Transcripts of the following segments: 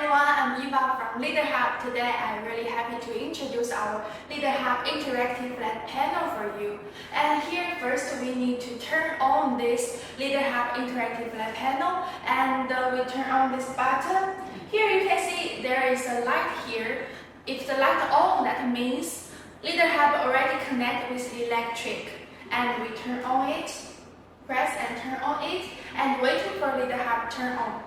everyone, I'm Eva from Leaderhub. Today I'm really happy to introduce our Leaderhub interactive flat panel for you. And here first we need to turn on this Leaderhub interactive flat panel, and we turn on this button. Here you can see there is a light here. If the light on, that means Leaderhub already connected with electric, and we turn on it, press and turn on it, and waiting for Leaderhub turn on.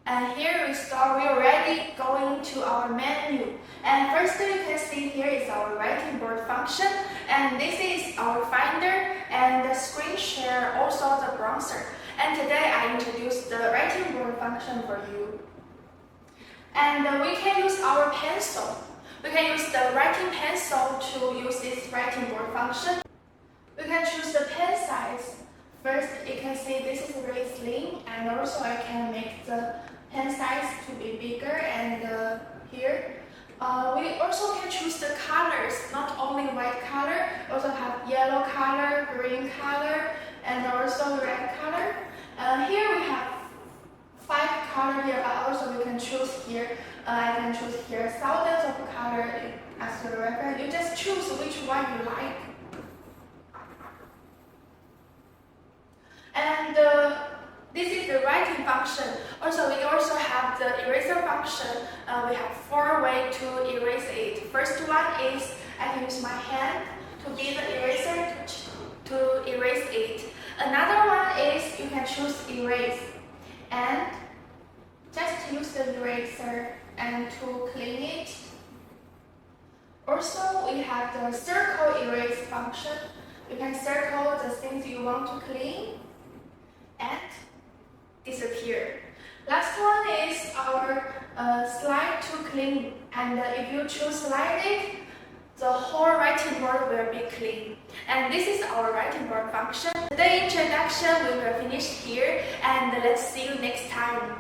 And here we already going to our menu. And first you can see here is our writing board function, and this is our finder and the screen share, also the browser. And today I introduced the writing board function for you. And we can use our pencil. We can use the writing pencil to use this writing board function. We can choose the pen size. First, you can see this is really slim, and also I can make the pen size to be bigger. And here, we also can choose the colors, not only white color, also have yellow color, green color, and also red color. Here we have 5 colors here, but also we can choose here. I can choose here thousands of colors as a reference. You just choose which one you like. And this is the writing function. Also, we also have the eraser function. We have 4 ways to erase it. First one is I can use my hand to be the eraser to erase it. Another one is you can choose erase, and just use the eraser and to clean it. Also, we have the circle erase function. You can circle the things you want to clean and disappear. Last one is our slide to clean, and if you choose slide it, the whole writing board will be clean. And this is our writing board function. The introduction we will finish here, and let's see you next time.